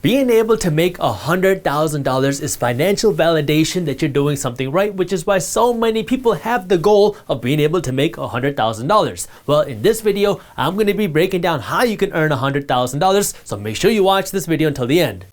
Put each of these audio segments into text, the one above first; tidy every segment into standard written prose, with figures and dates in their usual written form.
Being able to make $100,000 is financial validation that you're doing something right, which is why so many people have the goal of being able to make $100,000. Well, in this video, I'm going to be breaking down how you can earn $100,000, so make sure you watch this video until the end.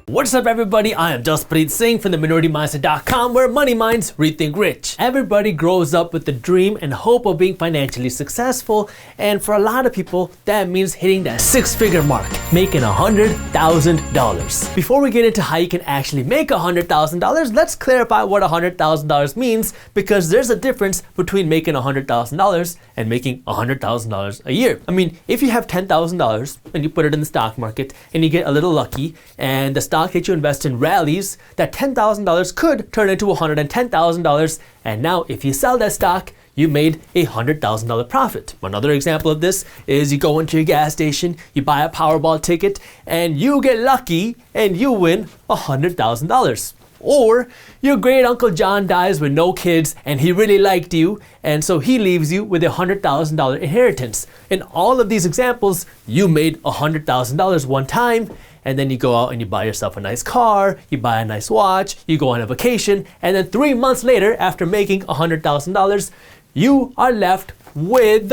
What's up, everybody? I am Jaspreet Singh from theminorityMindset.com, where money minds rethink rich. Everybody grows up with the dream and hope of being financially successful, and for a lot of people, that means hitting that six-figure mark, making $100,000. Before we get into how you can actually make $100,000, let's clarify what $100,000 means, because there's a difference between making $100,000 and making $100,000 a year. I mean, if you have $10,000 and you put it in the stock market and you get a little lucky and the stock that you invest in rallies, that $10,000 could turn into $110,000, and now if you sell that stock, you made a $100,000 profit. Another example of this is you go into your gas station, you buy a Powerball ticket, and you get lucky and you win $100,000. Or your great Uncle John dies with no kids and he really liked you, and so he leaves you with a $100,000 inheritance. In all of these examples, you made $100,000 one time, and then you go out and you buy yourself a nice car, you buy a nice watch, you go on a vacation, and then 3 months later, after making $100,000, you are left with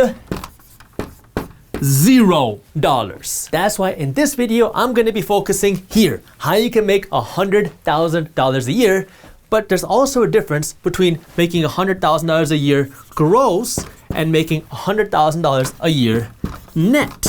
$0. That's why in this video, I'm going to be focusing here, how you can make $100,000 a year. But there's also a difference between making $100,000 a year gross and making $100,000 a year net.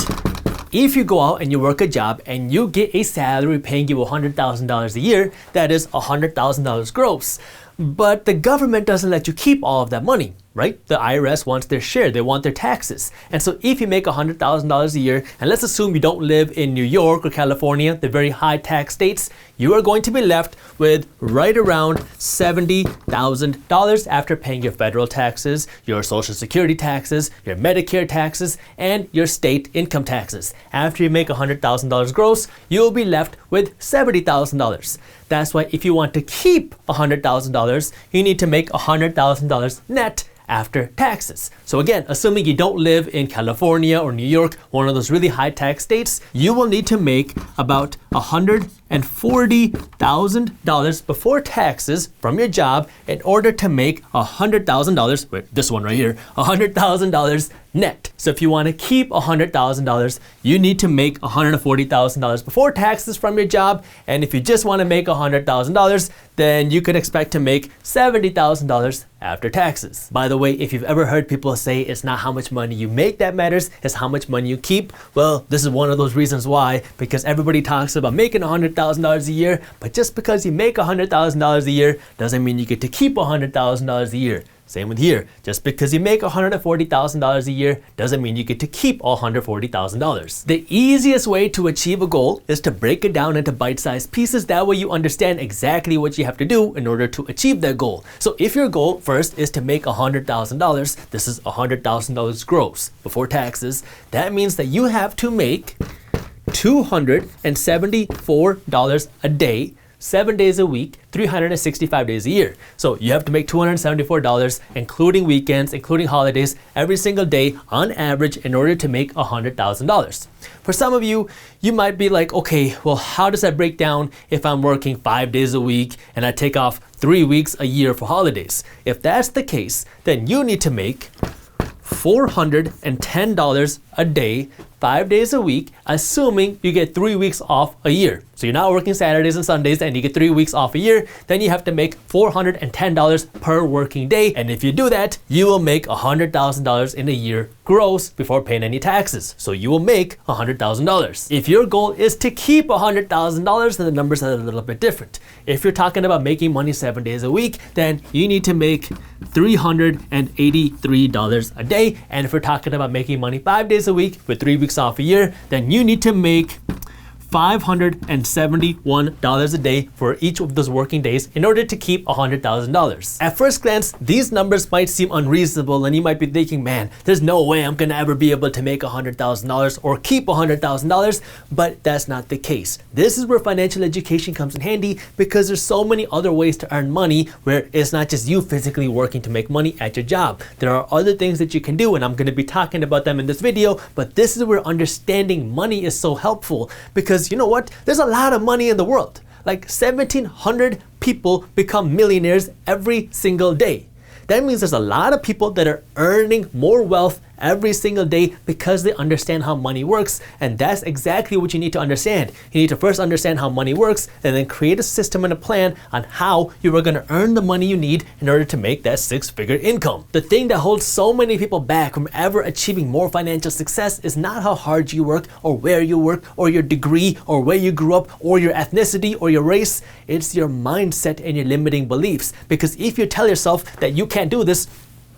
If you go out and you work a job and you get a salary paying you $100,000 a year, that is $100,000 gross. But the government doesn't let you keep all of that money, right? The IRS wants their share, they want their taxes. And so if you make $100,000 a year, and let's assume you don't live in New York or California, the very high tax states, you are going to be left with right around $70,000 after paying your federal taxes, your Social Security taxes, your Medicare taxes, and your state income taxes. After you make $100,000 gross, you'll be left with $70,000. That's why if you want to keep $100,000, you need to make $100,000 net after taxes. So again, assuming you don't live in California or New York, one of those really high tax states, you will need to make about $140,000 before taxes from your job in order to make $100,000, wait, this one right here, $100,000 net. So if you want to keep $100,000, you need to make $140,000 before taxes from your job. And if you just want to make $100,000, then you can expect to make $70,000 after taxes. By the way, if you've ever heard people say it's not how much money you make that matters, it's how much money you keep, well, this is one of those reasons why, because everybody talks about making $100,000 a year, but just because you make $100,000 a year doesn't mean you get to keep $100,000 a year. Same with here. Just because you make $140,000 a year doesn't mean you get to keep all $140,000. The easiest way to achieve a goal is to break it down into bite-sized pieces. That way you understand exactly what you have to do in order to achieve that goal. So if your goal first is to make $100,000, this is $100,000 gross before taxes, that means that you have to make $274 a day, 7 days a week, 365 days a year. So you have to make $274, including weekends, including holidays, every single day on average in order to make $100,000. For some of you, you might be like, okay, well, how does that break down if I'm working 5 days a week and I take off 3 weeks a year for holidays? If that's the case, then you need to make $410 a day, 5 days a week, assuming you get 3 weeks off a year. So you're not working Saturdays and Sundays and you get 3 weeks off a year, then you have to make $410 per working day. And if you do that, you will make $100,000 in a year gross before paying any taxes. So you will make $100,000. If your goal is to keep $100,000, then the numbers are a little bit different. If you're talking about making money 7 days a week, then you need to make $383 a day. And if we're talking about making money 5 days a week with 3 weeks off a year, then you need to make $571 a day for each of those working days in order to keep $100,000. At first glance, these numbers might seem unreasonable and you might be thinking, man, there's no way I'm gonna ever be able to make $100,000 or keep $100,000, but that's not the case. This is where financial education comes in handy because there's so many other ways to earn money where it's not just you physically working to make money at your job. There are other things that you can do and I'm gonna be talking about them in this video, but this is where understanding money is so helpful because you know what? There's a lot of money in the world. Like 1,700 people become millionaires every single day. That means there's a lot of people that are earning more wealth every single day because they understand how money works, and that's exactly what you need to understand. You need to first understand how money works and then create a system and a plan on how you are going to earn the money you need in order to make that six-figure income. The thing that holds so many people back from ever achieving more financial success is not how hard you work or where you work or your degree or where you grew up or your ethnicity or your race. It's your mindset and your limiting beliefs, because if you tell yourself that you can't do this,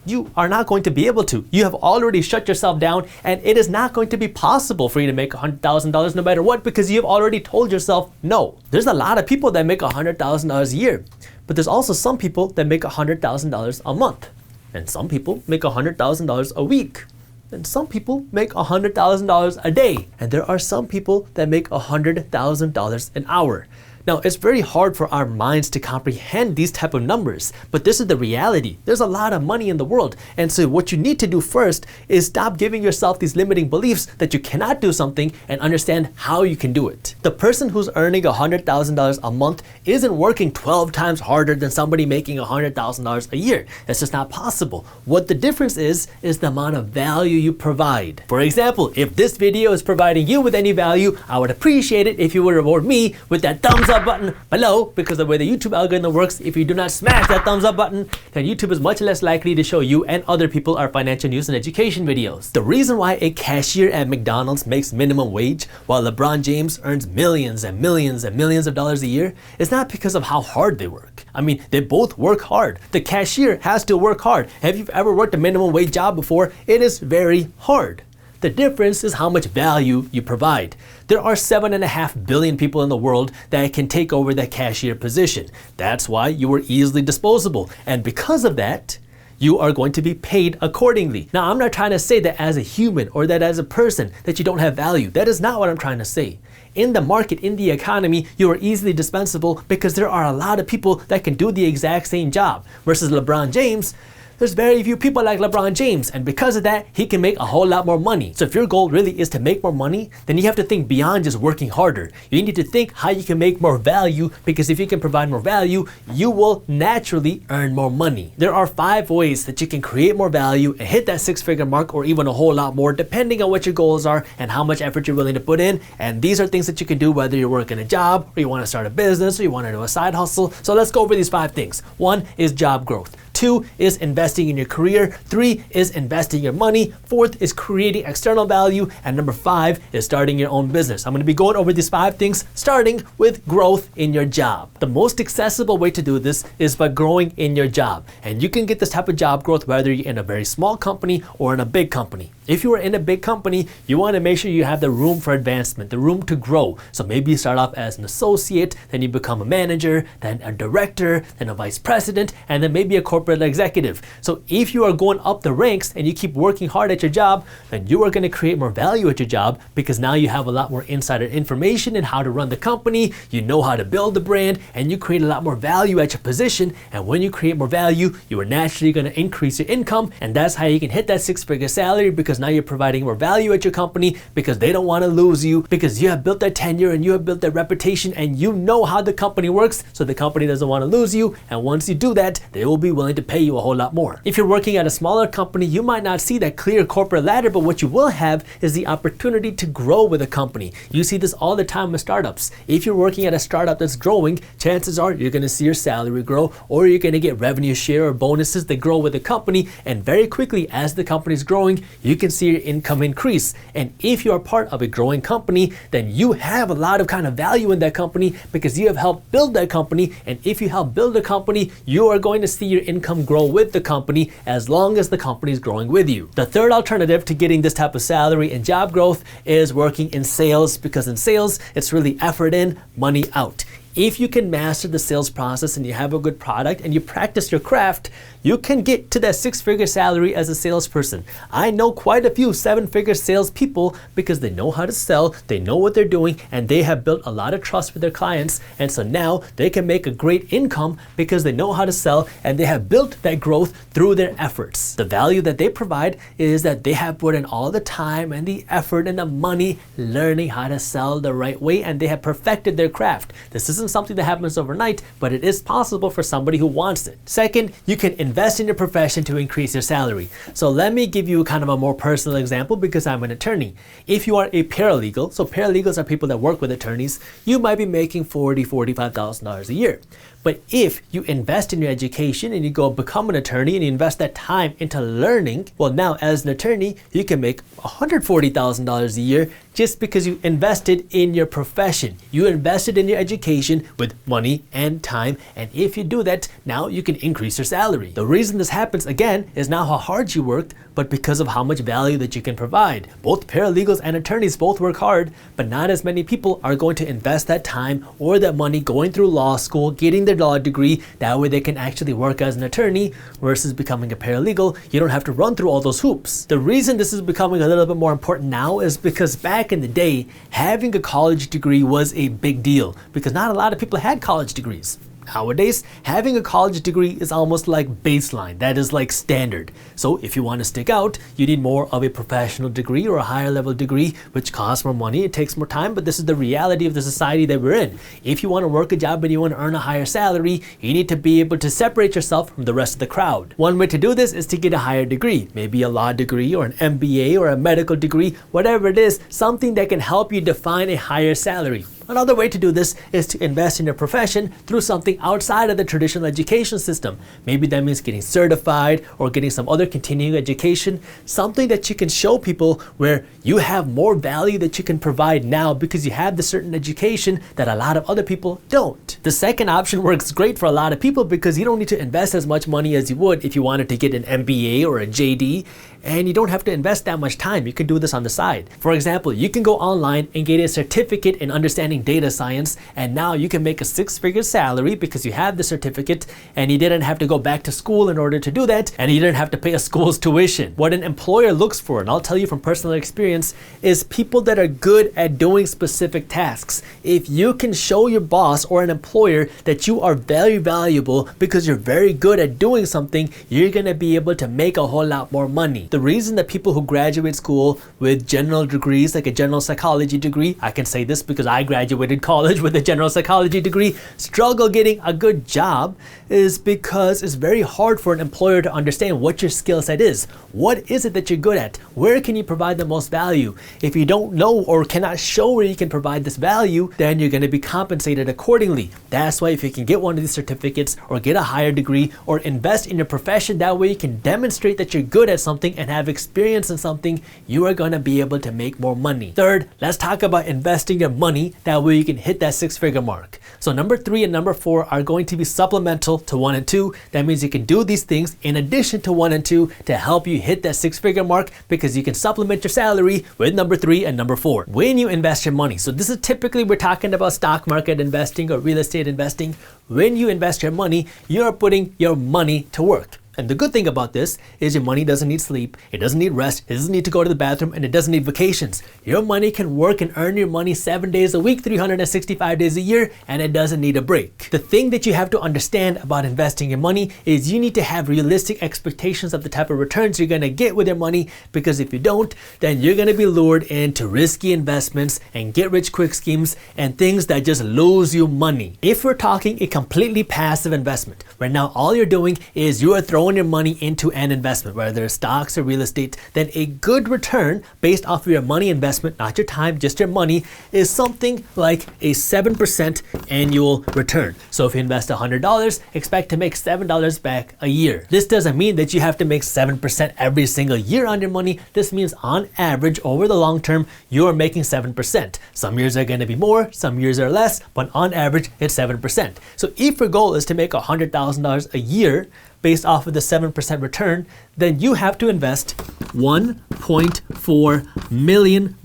you are not going to be able to. You have already shut yourself down, and it is not going to be possible for you to make $100,000 no matter what, because you've already told yourself no. There's a lot of people that make $100,000 a year, but there's also some people that make $100,000 a month, and some people make $100,000 a week, and some people make $100,000 a day, and there are some people that make $100,000 an hour. Now, it's very hard for our minds to comprehend these type of numbers, but this is the reality. There's a lot of money in the world, and so what you need to do first is stop giving yourself these limiting beliefs that you cannot do something and understand how you can do it. The person who's earning $100,000 a month isn't working 12 times harder than somebody making $100,000 a year. That's just not possible. What the difference is the amount of value you provide. For example, if this video is providing you with any value, I would appreciate it if you would reward me with that thumbs up button below, because the way the YouTube algorithm works, if you do not smash that thumbs up button, then YouTube is much less likely to show you and other people our financial news and education videos. The reason why a cashier at McDonald's makes minimum wage while LeBron James earns millions and millions and millions of dollars a year is not because of how hard they work. I mean, they both work hard. The cashier has to work hard. Have you ever worked a minimum wage job before? It is very hard. The difference is how much value you provide. There are 7.5 billion people in the world that can take over that cashier position. That's why you are easily disposable. And because of that, you are going to be paid accordingly. Now, I'm not trying to say that as a human or that as a person that you don't have value. That is not what I'm trying to say. In the market, in the economy, you are easily dispensable because there are a lot of people that can do the exact same job. Versus LeBron James, there's very few people like LeBron James, and because of that, he can make a whole lot more money. So if your goal really is to make more money, then you have to think beyond just working harder. You need to think how you can make more value, because if you can provide more value, you will naturally earn more money. There are 5 ways that you can create more value and hit that six-figure mark, or even a whole lot more, depending on what your goals are and how much effort you're willing to put in. And these are things that you can do whether you're working a job, or you want to start a business, or you want to do a side hustle. So let's go over these 5 things. 1 is job growth. 2 is investing in your career. 3 is investing your money. 4th is creating external value. And number 5 is starting your own business. I'm going to be going over these 5 things, starting with growth in your job. The most accessible way to do this is by growing in your job. And you can get this type of job growth whether you're in a very small company or in a big company. If you are in a big company, you want to make sure you have the room for advancement, the room to grow. So maybe you start off as an associate, then you become a manager, then a director, then a vice president, and then maybe a corporate executive. So if you are going up the ranks and you keep working hard at your job, then you are going to create more value at your job, because now you have a lot more insider information in how to run the company, you know how to build the brand, and you create a lot more value at your position. And when you create more value, you are naturally going to increase your income, and that's how you can hit that six-figure salary, because now you're providing more value at your company, because they don't want to lose you, because you have built that tenure and you have built that reputation and you know how the company works, so the company doesn't want to lose you. And once you do that, they will be willing to pay you a whole lot more. If you're working at a smaller company, you might not see that clear corporate ladder, but what you will have is the opportunity to grow with a company. You see this all the time with startups. If you're working at a startup that's growing, chances are you're going to see your salary grow, or you're going to get revenue share or bonuses that grow with the company. And very quickly, as the company is growing, you can see your income increase. And if you are part of a growing company, then you have a lot of kind of value in that company, because you have helped build that company. And if you help build a company, you are going to see your income income grow with the company as long as the company is growing with you. The third alternative to getting this type of salary and job growth is working in sales, because in sales, it's really effort in, money out. If you can master the sales process and you have a good product and you practice your craft, you can get to that six-figure salary as a salesperson. I know quite a few seven-figure salespeople because they know how to sell, they know what they're doing, and they have built a lot of trust with their clients. And so now they can make a great income because they know how to sell and they have built that growth through their efforts. The value that they provide is that they have put in all the time and the effort and the money learning how to sell the right way, and they have perfected their craft. This isn't something that happens overnight, but it is possible for somebody who wants it. Second, you can invest in your profession to increase your salary. So let me give you kind of a more personal example because I'm an attorney. If you are a paralegal, so paralegals are people that work with attorneys, you might be making $40,000, $45,000 a year. But if you invest in your education and you go become an attorney and you invest that time into learning, well, now as an attorney, you can make $140,000 a year just because you invested in your profession. You invested in your education with money and time. And if you do that, now you can increase your salary. The reason this happens, again, is not how hard you worked, but because of how much value that you can provide. Both paralegals and attorneys both work hard, but not as many people are going to invest that time or that money going through law school, getting their law degree. That way they can actually work as an attorney versus becoming a paralegal. You don't have to run through all those hoops. The reason this is becoming a little bit more important now is because back in the day, having a college degree was a big deal because not a lot of people had college degrees. Nowadays, having a college degree is almost like baseline. That is like standard. So if you want to stick out, you need more of a professional degree or a higher level degree, which costs more money. It takes more time, but this is the reality of the society that we're in. If you want to work a job and you want to earn a higher salary, you need to be able to separate yourself from the rest of the crowd. One way to do this is to get a higher degree, maybe a law degree or an MBA or a medical degree, whatever it is, something that can help you define a higher salary. Another way to do this is to invest in your profession through something outside of the traditional education system. Maybe that means getting certified or getting some other continuing education, something that you can show people where you have more value that you can provide now because you have the certain education that a lot of other people don't. The second option works great for a lot of people because you don't need to invest as much money as you would if you wanted to get an MBA or a JD, and you don't have to invest that much time. You can do this on the side. For example, you can go online and get a certificate in understanding data science, and now you can make a six-figure salary because you have the certificate and you didn't have to go back to school in order to do that, and you didn't have to pay a school's tuition. What an employer looks for, and I'll tell you from personal experience, is people that are good at doing specific tasks. If you can show your boss or an employer that you are very valuable because you're very good at doing something, you're gonna be able to make a whole lot more money. The reason that people who graduate school with general degrees, like a general psychology degree, I can say this because I graduated college with a general psychology degree, struggle getting a good job is because it's very hard for an employer to understand what your skill set is. What is it that you're good at? Where can you provide the most value? If you don't know or cannot show where you can provide this value, then you're going to be compensated accordingly. That's why if you can get one of these certificates or get a higher degree or invest in your profession, that way you can demonstrate that you're good at something and have experience in something, you are going to be able to make more money. Third, let's talk about investing your money. That way you can hit that six-figure mark. So number 3 and number 4 are going to be supplemental to 1 and 2. That means you can do these things in addition to 1 and 2 to help you hit that six-figure mark because you can supplement your salary with number 3 and number 4. When you invest your money, so this is typically we're talking about stock market investing or real estate investing. When you invest your money, you're putting your money to work. And the good thing about this is your money doesn't need sleep, it doesn't need rest, it doesn't need to go to the bathroom, and it doesn't need vacations. Your money can work and earn your money 7 days a week, 365 days a year, and it doesn't need a break. The thing that you have to understand about investing your money is you need to have realistic expectations of the type of returns you're going to get with your money, because if you don't, then you're going to be lured into risky investments and get rich quick schemes and things that just lose you money. If we're talking a completely passive investment, where now all you're doing is you are throwing your money into an investment, whether it's stocks or real estate, then a good return based off of your money investment, not your time, just your money, is something like a 7% annual return. So if you invest $100, expect to make $7 back a year. This doesn't mean that you have to make 7% every single year on your money. This means on average, over the long term, you're making 7%. Some years are going to be more, some years are less, but on average, it's 7%. So if your goal is to make $100,000 a year, based off of the 7% return, then you have to invest $1.4 million.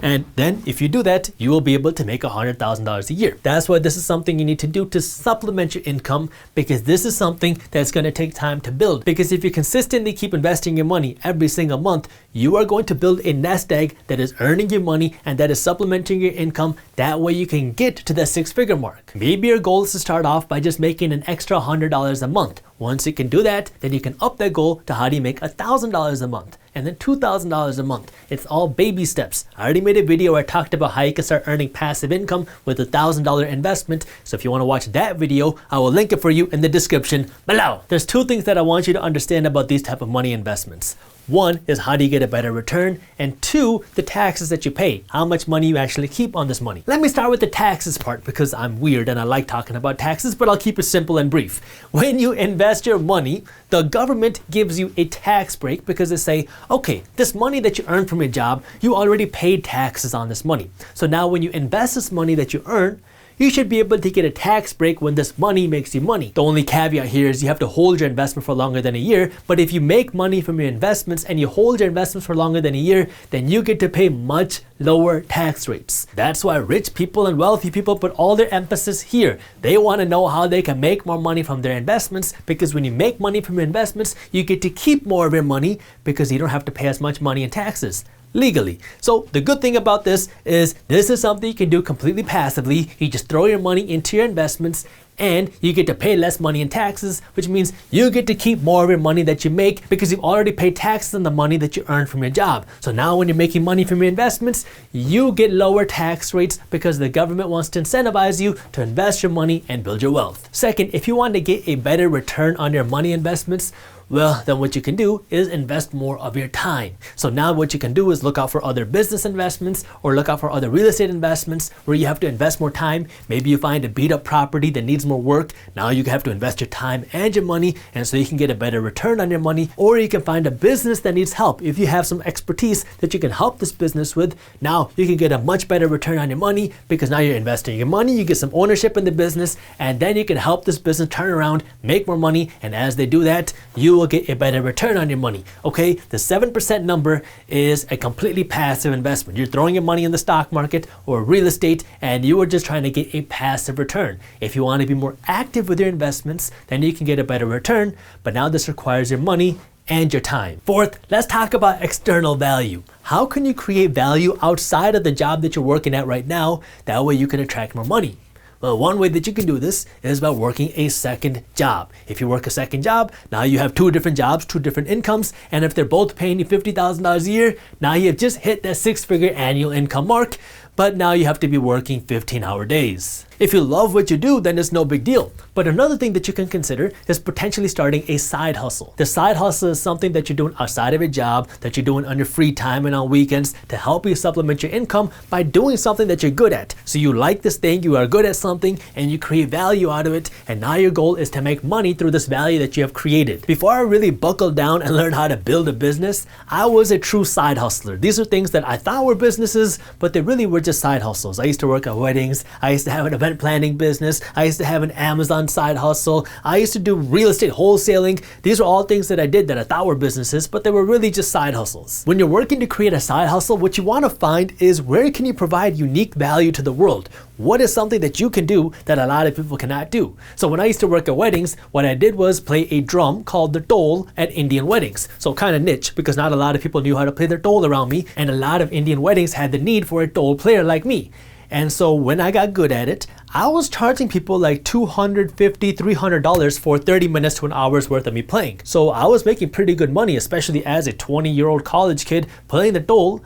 And then if you do that, you will be able to make $100,000 a year. That's why this is something you need to do to supplement your income, because this is something that's going to take time to build. Because if you consistently keep investing your money every single month, you are going to build a nest egg that is earning you money and that is supplementing your income. That way you can get to the 6-figure mark. Maybe your goal is to start off by just making an extra $100 a month. Once you can do that, then you can up that goal to how do you make $1,000 a month, and then $2,000 a month. It's all baby steps. I already made a video where I talked about how you can start earning passive income with a $1,000 investment. So if you want to watch that video, I will link it for you in the description below. There's 2 things that I want you to understand about these type of money investments. 1 is how do you get a better return, and 2, the taxes that you pay, how much money you actually keep on this money. Let me start with the taxes part because I'm weird and I like talking about taxes, but I'll keep it simple and brief. When you invest your money, the government gives you a tax break because they say, okay, this money that you earn from your job, you already paid taxes on this money. So now when you invest this money that you earn, you should be able to get a tax break when this money makes you money. The only caveat here is you have to hold your investment for longer than a year, but if you make money from your investments and you hold your investments for longer than a year, then you get to pay much lower tax rates. That's why rich people and wealthy people put all their emphasis here. They want to know how they can make more money from their investments, because when you make money from your investments, you get to keep more of your money because you don't have to pay as much money in taxes legally. So the good thing about this is something you can do completely passively. You just throw your money into your investments and you get to pay less money in taxes, which means you get to keep more of your money that you make because you've already paid taxes on the money that you earn from your job. So now when you're making money from your investments, you get lower tax rates because the government wants to incentivize you to invest your money and build your wealth. Second, if you want to get a better return on your money investments, well, then what you can do is invest more of your time. So now what you can do is look out for other business investments or look out for other real estate investments where you have to invest more time. Maybe you find a beat up property that needs more work. Now you have to invest your time and your money, and so you can get a better return on your money. Or you can find a business that needs help. If you have some expertise that you can help this business with, now you can get a much better return on your money because now you're investing your money, you get some ownership in the business, and then you can help this business turn around, make more money, and as they do that, you will get a better return on your money. Okay, the 7% number is a completely passive investment. You're throwing your money in the stock market or real estate and you are just trying to get a passive return. If you want to be more active with your investments, then you can get a better return, but now this requires your money and your time. Fourth, let's talk about external value. How can you create value outside of the job that you're working at right now? That way you can attract more money. Well, one way that you can do this is by working a second job. If you work a second job, now you have 2 different jobs, 2 different incomes, and if they're both paying you $50,000 a year, now you have just hit that 6-figure annual income mark, but now you have to be working 15-hour days. If you love what you do, then it's no big deal. But another thing that you can consider is potentially starting a side hustle. The side hustle is something that you're doing outside of your job, that you're doing on your free time and on weekends to help you supplement your income by doing something that you're good at. So you like this thing, you are good at something, and you create value out of it, and now your goal is to make money through this value that you have created. Before I really buckled down and learned how to build a business, I was a true side hustler. These are things that I thought were businesses, but they really were just side hustles. I used to work at weddings, I used to have an event planning business, I used to have an Amazon side hustle, I used to do real estate wholesaling. These were all things that I did that I thought were businesses, but they were really just side hustles. When you're working to create a side hustle, what you want to find is where can you provide unique value to the world? What is something that you can do that a lot of people cannot do? So when I used to work at weddings, what I did was play a drum called the dole at Indian weddings. So kind of niche because not a lot of people knew how to play their dole around me, and a lot of Indian weddings had the need for a dole player like me. And so when I got good at it, I was charging people like $250, $300 for 30 minutes to an hour's worth of me playing. So I was making pretty good money, especially as a 20-year-old college kid playing the dole.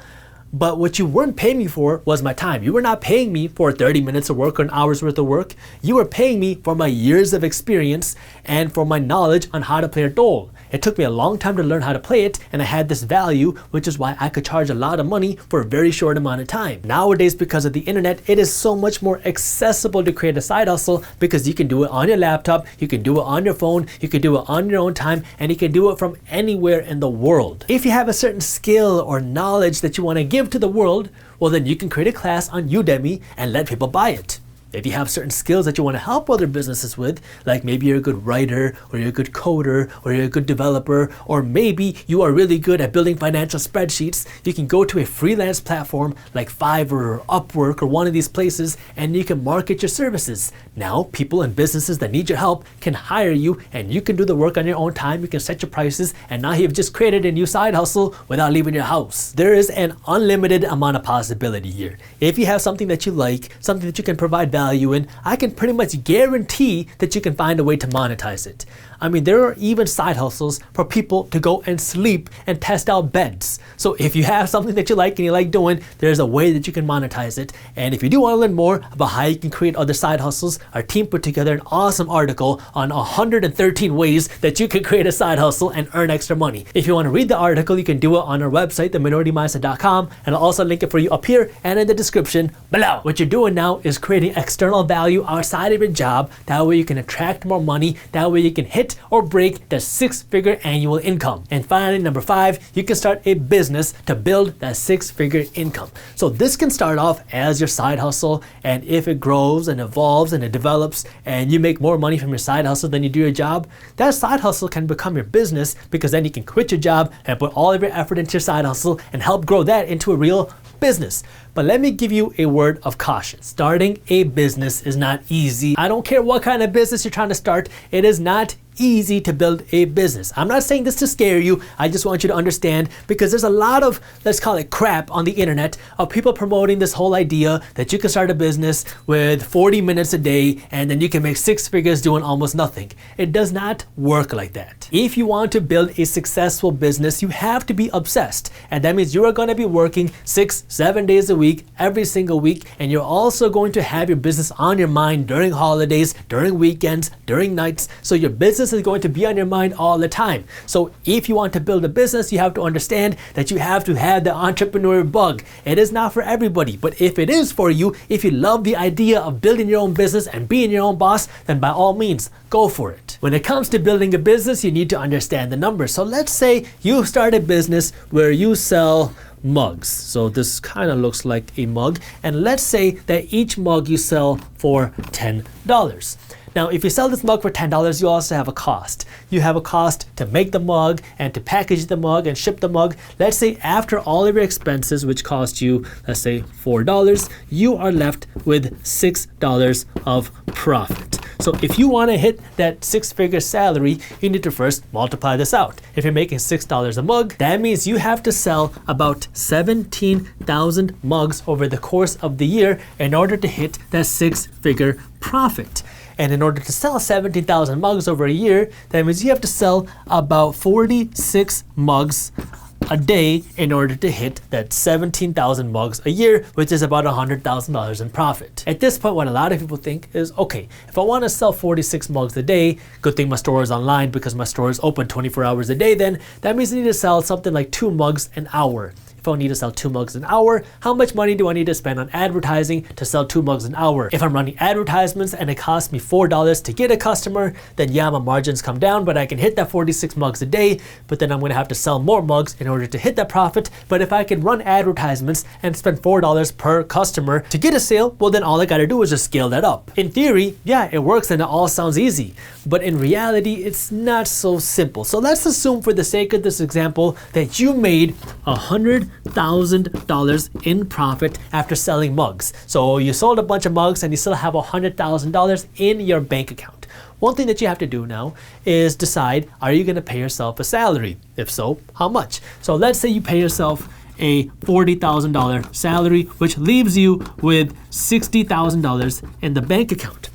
But what you weren't paying me for was my time. You were not paying me for 30 minutes of work or an hour's worth of work. You were paying me for my years of experience and for my knowledge on how to play a dole. It took me a long time to learn how to play it, and I had this value, which is why I could charge a lot of money for a very short amount of time. Nowadays, because of the internet, it is so much more accessible to create a side hustle because you can do it on your laptop, you can do it on your phone, you can do it on your own time, and you can do it from anywhere in the world. If you have a certain skill or knowledge that you want to give to the world, well then you can create a class on Udemy and let people buy it. If you have certain skills that you want to help other businesses with, like maybe you're a good writer, or you're a good coder, or you're a good developer, or maybe you are really good at building financial spreadsheets, you can go to a freelance platform like Fiverr or Upwork or one of these places, and you can market your services. Now, people and businesses that need your help can hire you, and you can do the work on your own time. You can set your prices, and now you've just created a new side hustle without leaving your house. There is an unlimited amount of possibility here. If you have something that you like, something that you can provide value in, I can pretty much guarantee that you can find a way to monetize it. I mean, there are even side hustles for people to go and sleep and test out beds. So if you have something that you like and you like doing, there's a way that you can monetize it. And if you do want to learn more about how you can create other side hustles, our team put together an awesome article on 113 ways that you can create a side hustle and earn extra money. If you want to read the article, you can do it on our website, theminority-mindset.com, and I'll also link it for you up here and in the description below. What you're doing now is creating external value outside of your job. That way you can attract more money. That way you can hit or break the 6-figure annual income. And finally, number 5, you can start a business to build that 6-figure income. So this can start off as your side hustle, and if it grows and evolves and it develops and you make more money from your side hustle than you do your job, that side hustle can become your business, because then you can quit your job and put all of your effort into your side hustle and help grow that into a real business. But let me give you a word of caution. Starting a business is not easy. I don't care what kind of business you're trying to start. It is not easy to build a business. I'm not saying this to scare you. I just want you to understand, because there's a lot of, let's call it crap on the internet, of people promoting this whole idea that you can start a business with 40 minutes a day and then you can make 6 figures doing almost nothing. It does not work like that. If you want to build a successful business, you have to be obsessed. And that means you are going to be working 6-7 days a week, every single week. And you're also going to have your business on your mind during holidays, during weekends, during nights. So your business is going to be on your mind all the time. So if you want to build a business, you have to understand that you have to have the entrepreneur bug. It is not for everybody, but if it is for you, if you love the idea of building your own business and being your own boss, then by all means, go for it. When it comes to building a business, you need to understand the numbers. So let's say you start a business where you sell mugs. So this kind of looks like a mug, and let's say that each mug you sell for $10. Now, if you sell this mug for $10, you also have a cost. You have a cost to make the mug and to package the mug and ship the mug. Let's say after all of your expenses, which cost you, let's say $4, you are left with $6 of profit. So if you want to hit that 6-figure salary, you need to first multiply this out. If you're making $6 a mug, that means you have to sell about 17,000 mugs over the course of the year in order to hit that 6-figure profit. And in order to sell 17,000 mugs over a year, that means you have to sell about 46 mugs a day in order to hit that 17,000 mugs a year, which is about $100,000 in profit. At this point, what a lot of people think is, okay, if I want to sell 46 mugs a day, good thing my store is online because my store is open 24 hours a day, then that means I need to sell something like 2 mugs an hour. If I need to sell 2 mugs an hour, how much money do I need to spend on advertising to sell 2 mugs an hour? If I'm running advertisements and it costs me $4 to get a customer, then yeah, my margins come down, but I can hit that 46 mugs a day, but then I'm going to have to sell more mugs in order to hit that profit. But if I can run advertisements and spend $4 per customer to get a sale, well, then all I got to do is just scale that up. In theory, yeah, it works and it all sounds easy, but in reality, it's not so simple. So let's assume for the sake of this example that you made $100,000 in profit after selling mugs. So you sold a bunch of mugs and you still have $100,000 in your bank account. One thing that you have to do now is decide, are you going to pay yourself a salary? If so, how much? So let's say you pay yourself a $40,000 salary, which leaves you with $60,000 in the bank account.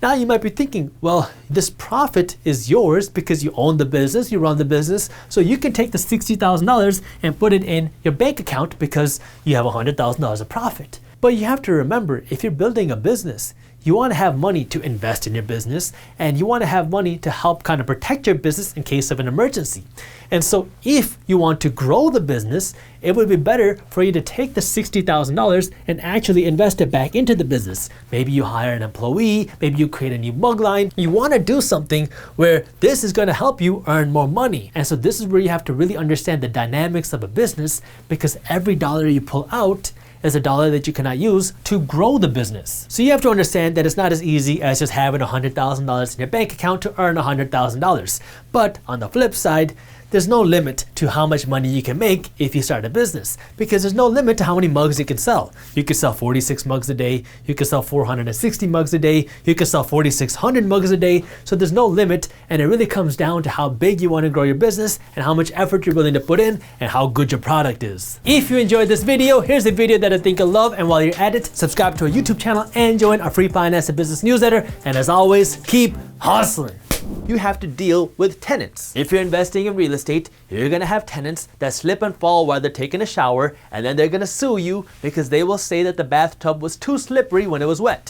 Now you might be thinking, well, this profit is yours because you own the business, you run the business, so you can take the $60,000 and put it in your bank account because you have $100,000 of profit. But you have to remember, if you're building a business, you want to have money to invest in your business, and you want to have money to help kind of protect your business in case of an emergency. And so if you want to grow the business, it would be better for you to take the $60,000 and actually invest it back into the business. Maybe you hire an employee, maybe you create a new mug line. You want to do something where this is going to help you earn more money. And so this is where you have to really understand the dynamics of a business, because every dollar you pull out is a dollar that you cannot use to grow the business. So you have to understand that it's not as easy as just having $100,000 in your bank account to earn $100,000. But on the flip side, there's no limit to how much money you can make if you start a business, because there's no limit to how many mugs you can sell. You can sell 46 mugs a day, you can sell 460 mugs a day, you can sell 4,600 mugs a day, so there's no limit, and it really comes down to how big you want to grow your business and how much effort you're willing to put in and how good your product is. If you enjoyed this video, here's a video that I think you'll love, and while you're at it, subscribe to our YouTube channel and join our free finance and business newsletter, and as always, keep hustling. You have to deal with tenants. If you're investing in real estate, you're gonna have tenants that slip and fall while they're taking a shower, and then they're gonna sue you because they will say that the bathtub was too slippery when it was wet.